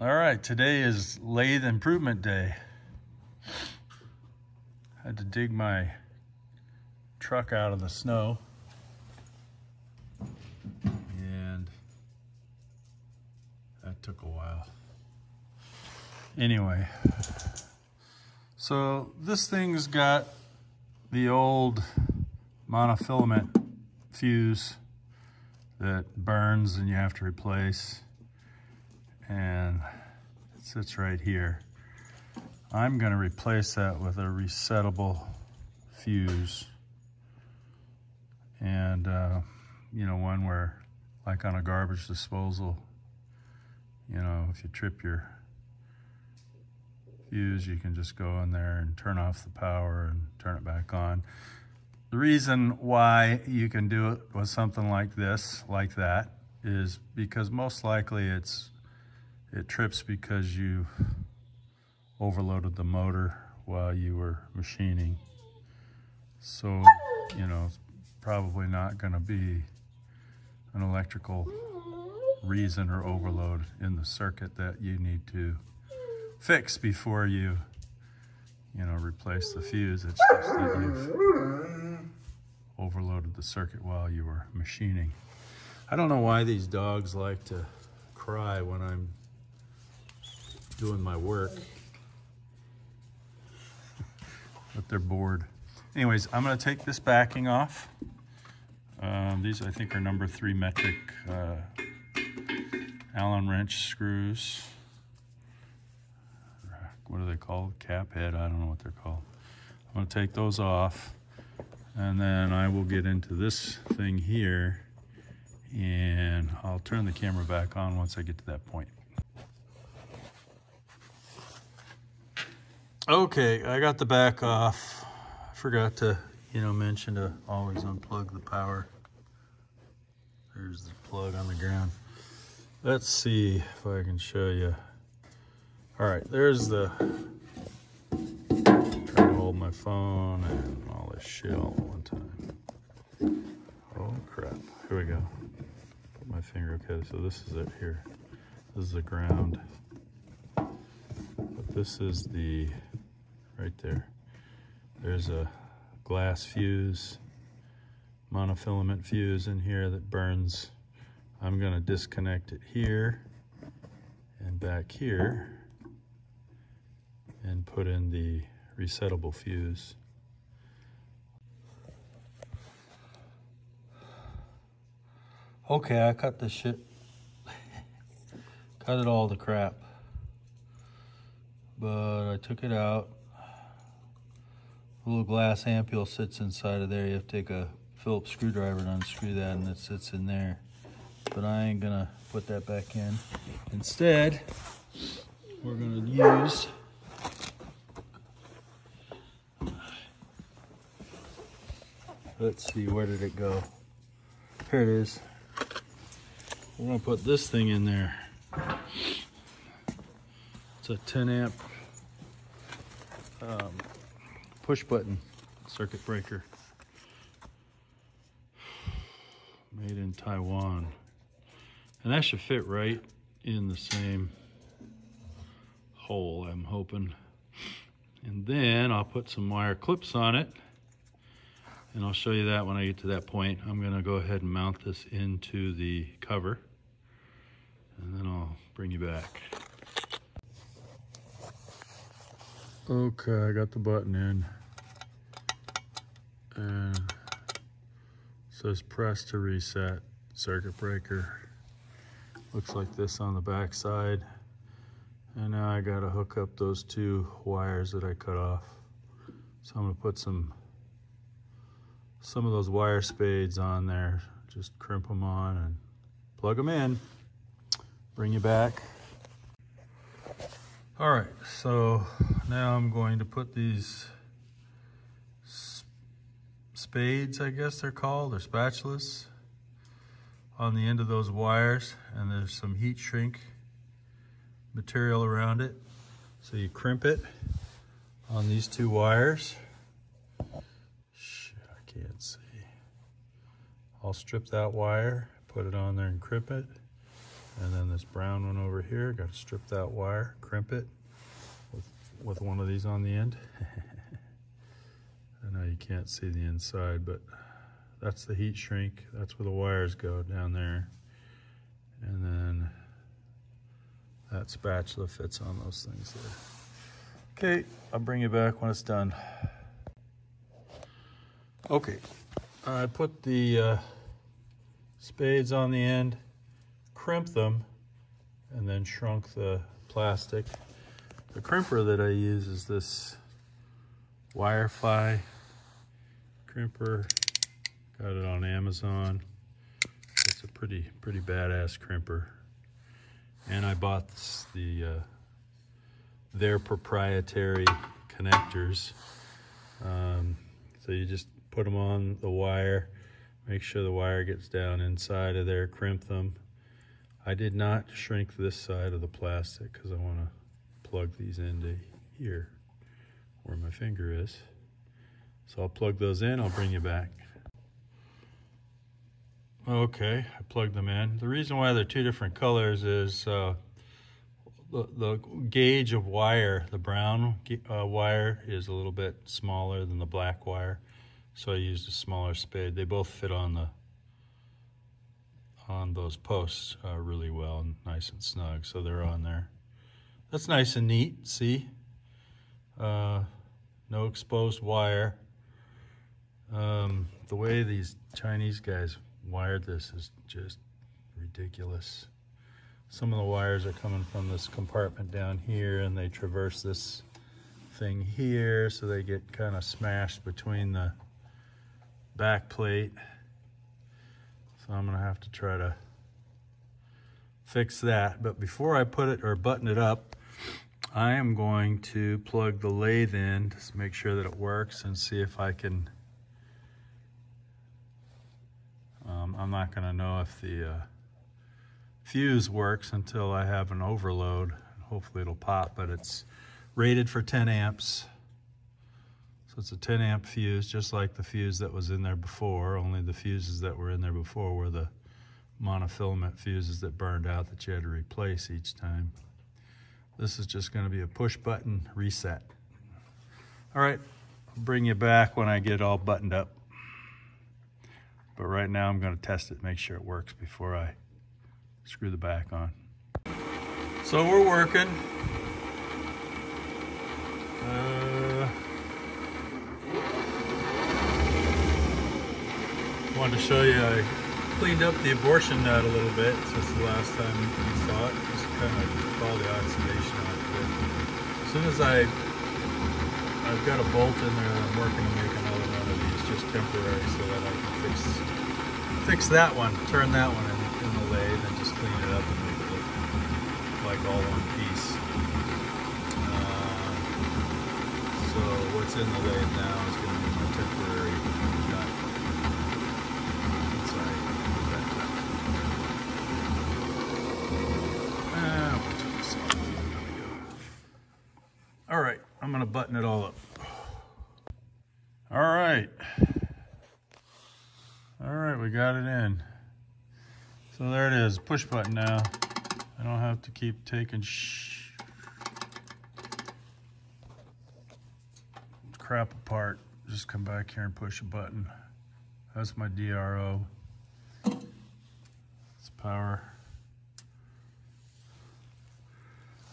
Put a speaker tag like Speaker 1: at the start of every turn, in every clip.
Speaker 1: All right, today is lathe improvement day. Had to dig my truck out of the snow. And that took a while. Anyway, so this thing's got the old monofilament fuse that burns and you have to replace, and it sits right here. I'm going to replace that with a resettable fuse, and you know, one where, like on a garbage disposal, you know, if you trip your fuse, you can just go in there and turn off the power and turn it back on. The reason why you can do it with something like this, like that, is because most likely it trips because you overloaded the motor while you were machining. So, you know, it's probably not going to be an electrical reason or overload in the circuit that you need to fix before you know, replace the fuse. It's just that you've overloaded the circuit while you were machining. I don't know why these dogs like to cry when I'm doing my work, but they're bored. Anyways, I'm going to take this backing off. These I think are number 3 metric Allen wrench screws. What are they called? Cap head? I don't know what they're called. I'm going to take those off, and then I will get into this thing here, and I'll turn the camera back on once I get to that point. Okay, I got the back off. I forgot to, you know, mention to always unplug the power. There's the plug on the ground. Let's see if I can show you. All right, there's the, trying to hold my phone and all this shit all at one time. Oh crap, here we go. Put my finger, okay, so this is it here. This is the ground. But this is the, right there. There's a glass fuse, monofilament fuse in here that burns. I'm gonna disconnect it here and back here, and put in the resettable fuse. Okay, I cut this shit. Cut it all to crap. But I took it out. A little glass ampule sits inside of there. You have to take a Phillips screwdriver and unscrew that, and it sits in there. But I ain't gonna put that back in. Instead, we're gonna use let's see, where did it go? Here it is. We're gonna put this thing in there. It's a 10 amp push button circuit breaker. Made in Taiwan. And that should fit right in the same hole, I'm hoping. And then I'll put some wire clips on it, and I'll show you that when I get to that point. I'm gonna go ahead and mount this into the cover, and then I'll bring you back. Okay, I got the button in, and it says press to reset circuit breaker. Looks like this on the back side. And now I gotta hook up those 2 wires that I cut off. So I'm gonna put some of those wire spades on there. Just crimp them on and plug them in. Bring you back. All right, so now I'm going to put these spades, I guess they're called, or spatulas, on the end of those wires, and there's some heat shrink material around it. So you crimp it on these 2 wires. Shit, I can't see. I'll strip that wire, put it on there and crimp it, And then this brown one over here, got to strip that wire, crimp it with one of these on the end. I know you can't see the inside, but that's the heat shrink. That's where the wires go, down there. And then that spatula fits on those things there. Okay, I'll bring you back when it's done. Okay, I put the spades on the end, crimped them, and then shrunk the plastic. The crimper that I use is this Wirefly crimper. Got it on Amazon. It's a pretty badass crimper. And I bought their proprietary connectors. So you just put them on the wire, make sure the wire gets down inside of there, crimp them. I did not shrink this side of the plastic because I want to plug these into here where my finger is. So I'll plug those in, I'll bring you back. Okay, I plugged them in. The reason why they're two different colors is the gauge of wire, the brown wire is a little bit smaller than the black wire. So I used a smaller spade. They both fit on those posts really well and nice and snug, so they're on there. That's nice and neat, see? No exposed wire. The way these Chinese guys wired this is just ridiculous. Some of the wires are coming from this compartment down here and they traverse this thing here, so they get kind of smashed between the back plate. So I'm gonna have to try to fix that. But before I put it or button it up, I am going to plug the lathe in to make sure that it works and see if I can, I'm not gonna know if the fuse works until I have an overload. Hopefully it'll pop, but it's rated for 10 amps. So it's a 10 amp fuse, just like the fuse that was in there before, only the fuses that were in there before were the monofilament fuses that burned out that you had to replace each time. This is just going to be a push button reset. All right, I'll bring you back when I get it all buttoned up. But right now I'm going to test it, make sure it works before I screw the back on. So we're working. Wanted to show you I cleaned up the abortion nut a little bit since the last time you saw it. Just kind of all the oxidation off of it. As soon as I've got a bolt in there, I'm working to make another one of these, just temporary, so that I can fix that one, turn that one in the lathe, and just clean it up and make it look like all one piece. So what's in the lathe now is going to be my temporary nut. All right, I'm gonna button it all up. All right, we got it in. So there it is, push button now. I don't have to keep taking crap apart. Just come back here and push a button. That's my DRO. It's power.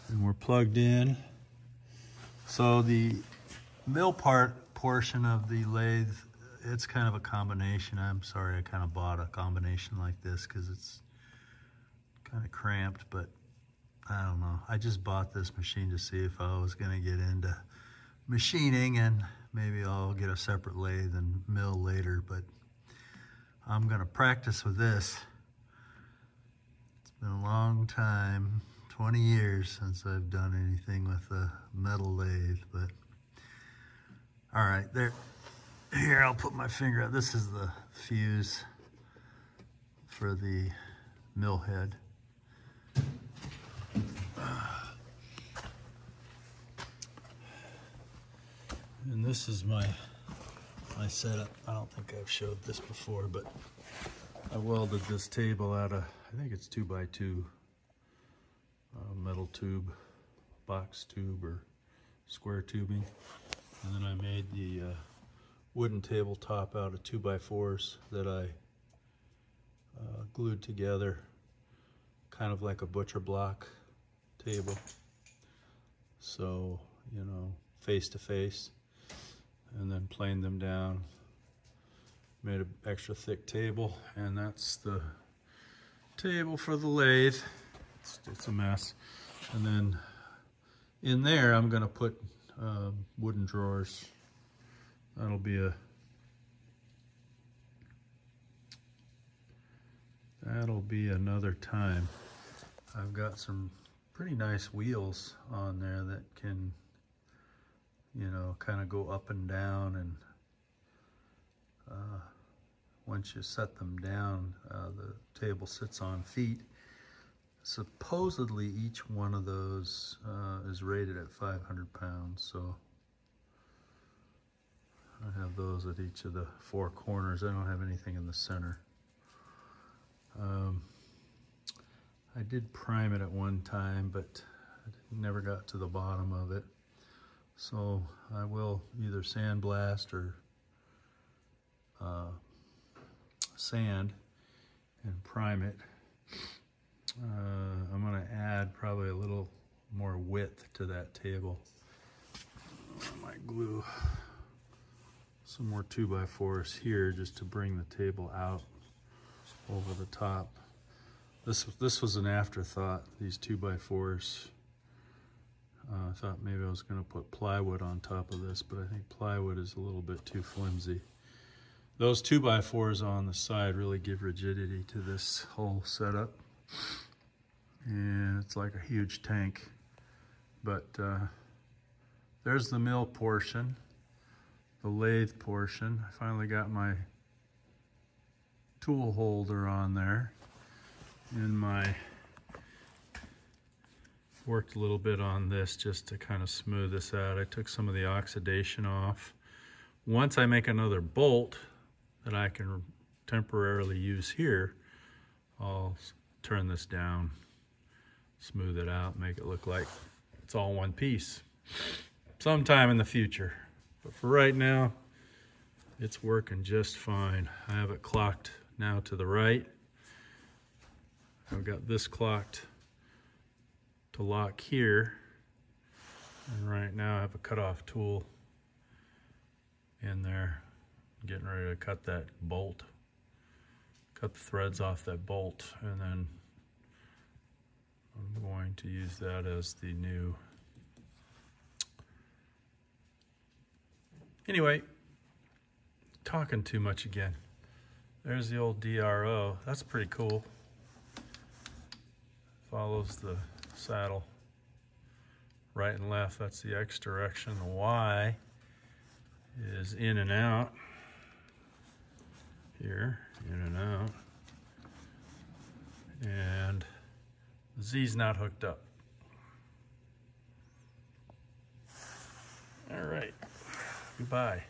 Speaker 1: And we're plugged in. So the mill portion of the lathe, it's kind of a combination. I'm sorry I kind of bought a combination like this because it's kind of cramped, but I don't know. I just bought this machine to see if I was going to get into machining, and maybe I'll get a separate lathe and mill later, but I'm going to practice with this. It's been a long time. 20 years since I've done anything with a metal lathe, but all right, there. Here, I'll put my finger out. This is the fuse for the mill head. And this is my setup. I don't think I've showed this before, but I welded this table out of, I think it's 2x2 metal tube, box tube or square tubing. And then I made the wooden tabletop out of 2x4s that I glued together, kind of like a butcher block table. So, you know, face to face, and then planed them down, made an extra thick table, and that's the table for the lathe. It's a mess. And then in there I'm gonna put wooden drawers. That'll be another time. I've got some pretty nice wheels on there that can, you know, kind of go up and down, and once you set them down, the table sits on feet. Supposedly each one of those is rated at 500 pounds, so I have those at each of the 4 corners. I don't have anything in the center. I did prime it at one time, but I never got to the bottom of it. So I will either sandblast or sand and prime it. I'm going to add probably a little more width to that table. I might glue some more 2x4s here just to bring the table out over the top. This was an afterthought, these 2x4s. I thought maybe I was going to put plywood on top of this, but I think plywood is a little bit too flimsy. Those 2x4s on the side really give rigidity to this whole setup. And it's like a huge tank. But there's the mill portion, the lathe portion. I finally got my tool holder on there. And worked a little bit on this just to kind of smooth this out. I took some of the oxidation off. Once I make another bolt that I can temporarily use here, I'll turn this down, smooth it out, make it look like it's all one piece sometime in the future. But for right now, it's working just fine. I have it clocked now to the right. I've got this clocked to lock here, and right now I have a cutoff tool in there, getting ready to cut that bolt, cut the threads off that bolt, and then I'm going to use that as the new. Anyway, talking too much again. There's the old DRO. That's pretty cool. Follows the saddle right and left. That's the X direction. The Y is in and out here, in and out, and the Z's not hooked up. All right, goodbye.